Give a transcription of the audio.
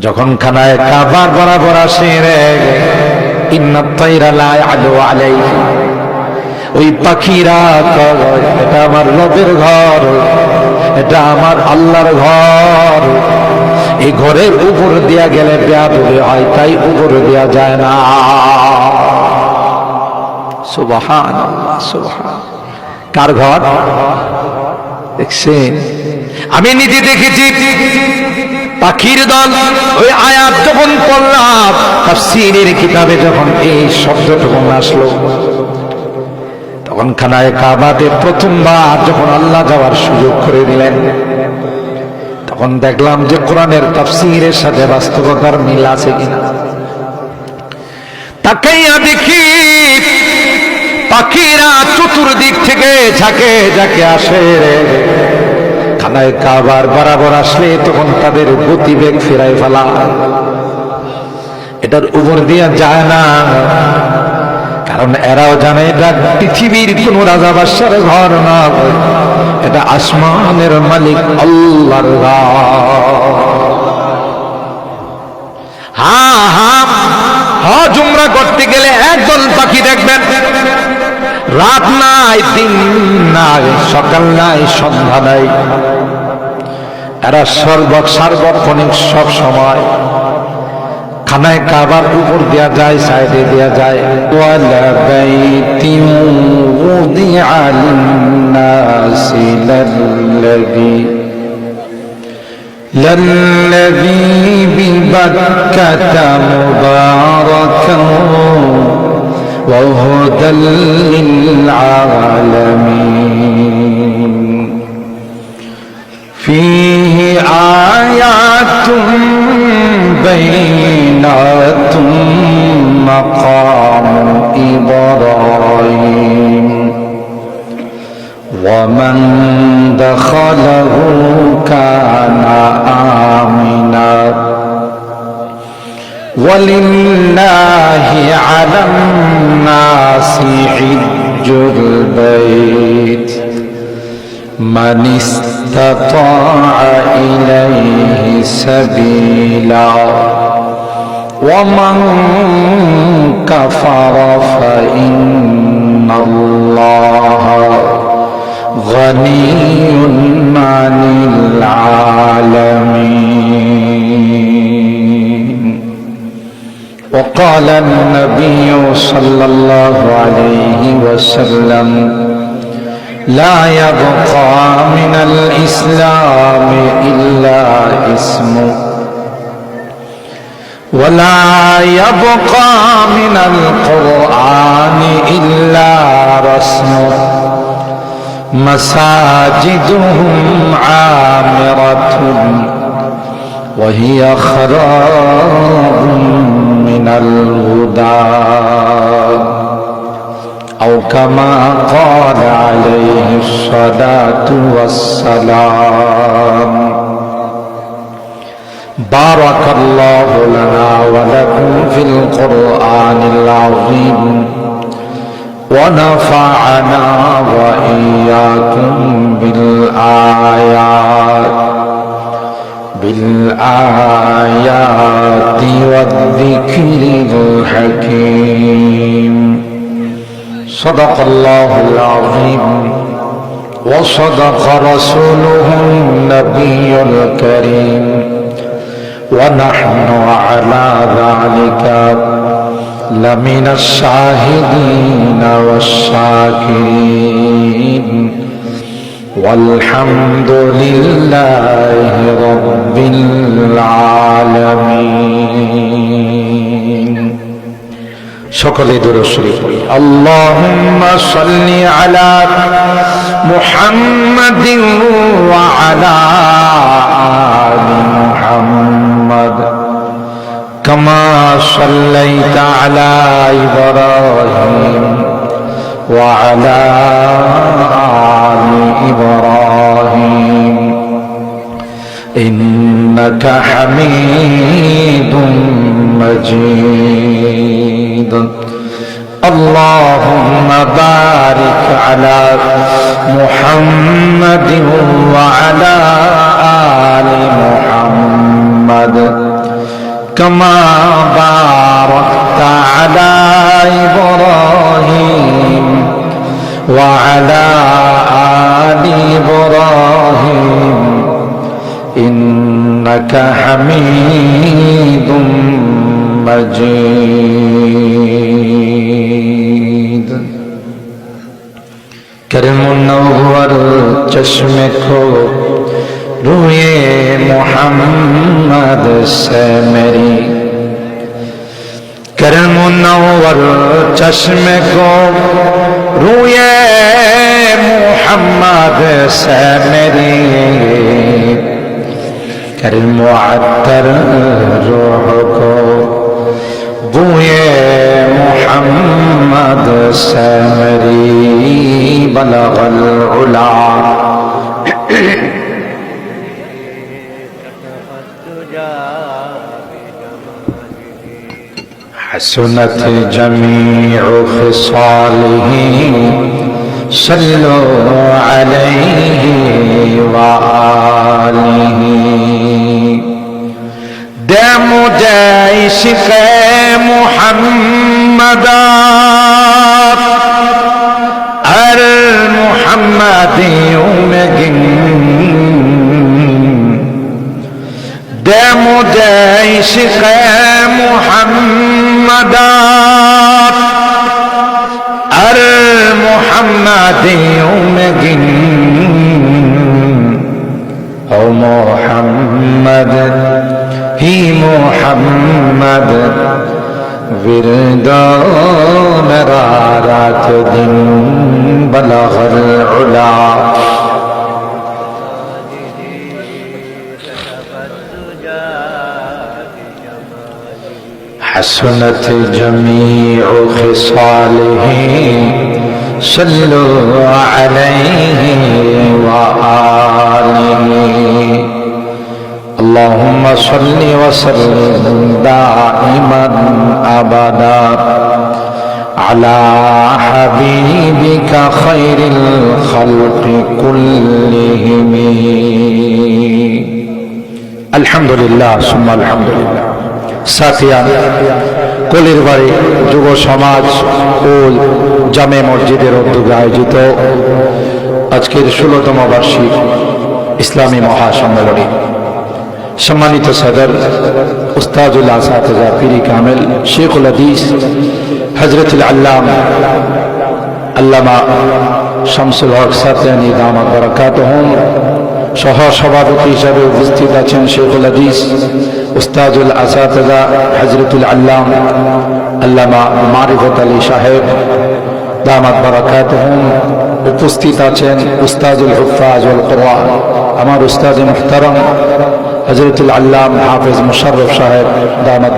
যখন খানায় কাবার বরাবর আসে রে, ইন্নাত তাইরা লা ইয়ালু আলাইহি, ওই পাখিরা কয় এটা আমার রবের ঘর, এটা আমার আল্লাহর ঘর, এই ঘরের উপর দিয়া গেলে বেয়াদবি হয়, তাই উপর দেয়া যায় না। সুবহানাল্লাহ, সুবহান। কার ঘর দেখছেন? আমি নিজে দেখেছি পাখির দল। ওই আয়াত যখন পড়লাম তাফসীরের কিতাবে, যখন এই শব্দটুকু আসলো, তখন খানায় কাবাতে প্রথমবার যখন আল্লাহ যাওয়ার সুযোগ করে দিলেন, তখন দেখলাম যে কোরআনের তাফসীরের সাথে বাস্তবতার মিল আছে কিনা। তাকাইয়া দেখি পাখিরা চতুর্দিক থেকে ঝাঁকে ঝাঁকে আসে। খানায় কাবার বরাবর আসলে তখন তাদের গতিবেগ ফেরাই ফেলা, এটার উপর দিয়ে যায় না, কারণ এরাও জানে এটা পৃথিবীর কোন রাজা বাদশার ঘর না, এটা আসমানের মালিক আল্লাহর ঘর। হজ উমরা করতে গেলে একদল পাখি দেখবেন, রাত নাই, দিন নাই, সকাল নাই, সন্ধ্যা নাই, এরা সার্বক্ষণিক সব সময় খানায় কাবার উপর দেয়া যায়, সাইডে দেয়া যায়। ওয়ালা বাইতিন উযিআ লিন-নাসি লাল্লাযী বিবাক্কাতা মুবারাকান ওয়া হুদাল লিল-আলামিন ফীহি আয়াতুন বাইনাতুন মাকামু ইব্রাহিম ওয়া মান দাখালাহু কানা আমিনা ওয়ালিল্লাহি আলান নাসি হিজ্জুল বাইত মান ইসতাতাআ ইলাইহি সাবিলা ওয়া মান কাফারা ফাইন্নাল্লাহা গানিয়্যুন আনিল আলামিন। وقال النبي صلى الله عليه وسلم لا يبقى من الإسلام إلا اسمه ولا يبقى من القرآن إلا رسمه مساجدهم عامرة وهي خراب من الهدى أو كما قال عليه الصلاة والسلام. بارك الله لنا ولكم في القرآن العظيم ونفعنا وإياكم بالآيات والذكر الحكيم. صدق الله العظيم وصدق رسوله النبي الكريم ونحن على ذلك لمن الشاهدين والشاكرين والحمد لله رب العالمين. সকলে দুরূদ শরীফ পড়ি। আল্লাহুম্মা সাল্লি আলা মুহাম্মাদিন ওয়া আলা আলি মুহাম্মাদ কামা সাল্লাইতা আলা ইব্রাহিম ওয়া আলা আলি ইব্রাহিম ইন্নাকা হামিদুম مجيد. اللهم بارك على محمد وعلى كما باركت على إبراهيم وعلى آل إبراهيم إنك حميد مجيد کرم منور چشم کو روئے محمد سے میری کرم منور چشم کو روئے محمد سے میری کرم معطر روح کو بوئے محمد سے میری بلغ العلا حسنت جميع خصاله صلوا عليه وآله دے مجھے عشق محمد المحمدیوں میں گن دے مجھے عشق محمد المحمدیوں میں گن او محمد ہی محمد ورد میرا رات دن بلغ العلا حسنت جميع خصاله صلوا عليه وآله اللهم صل وسلم دائما أبدا على حبيبك خير الخلق كلهم الحمد لله ثم الحمد لله সাথিয়ান কলির বাড়ি যুব সমাজ ও জামে মসজিদের উদ্যোগে আয়োজিত আজকের 16তম বার্ষিক ইসলামী মহাসম্মেলনী সম্মানিত সদর উস্তাদুল আসাতিজা পীর কামিল শেখুল হাদিস হযরতুল আল্লামা আল্লামা শামসুল হক সাতিয়ানী দামাত বারাকাতুহুম সহ সভাপতি হিসাবে উপস্থিত আছেন শেখুল হাদিস উস্তাদুল আসাতিজা হযরতুল আল্লামা আল্লামা মারিফত আলী সাহেব দামাত বারাকাতুহুম উপস্থিত আছেন উস্তাদুল হুফাজ ওয়াল কুরআন আমার উস্তাদ মুহতারাম হযরতুল আল্লামা হাফেজ মুশাররফ সাহেব দামাত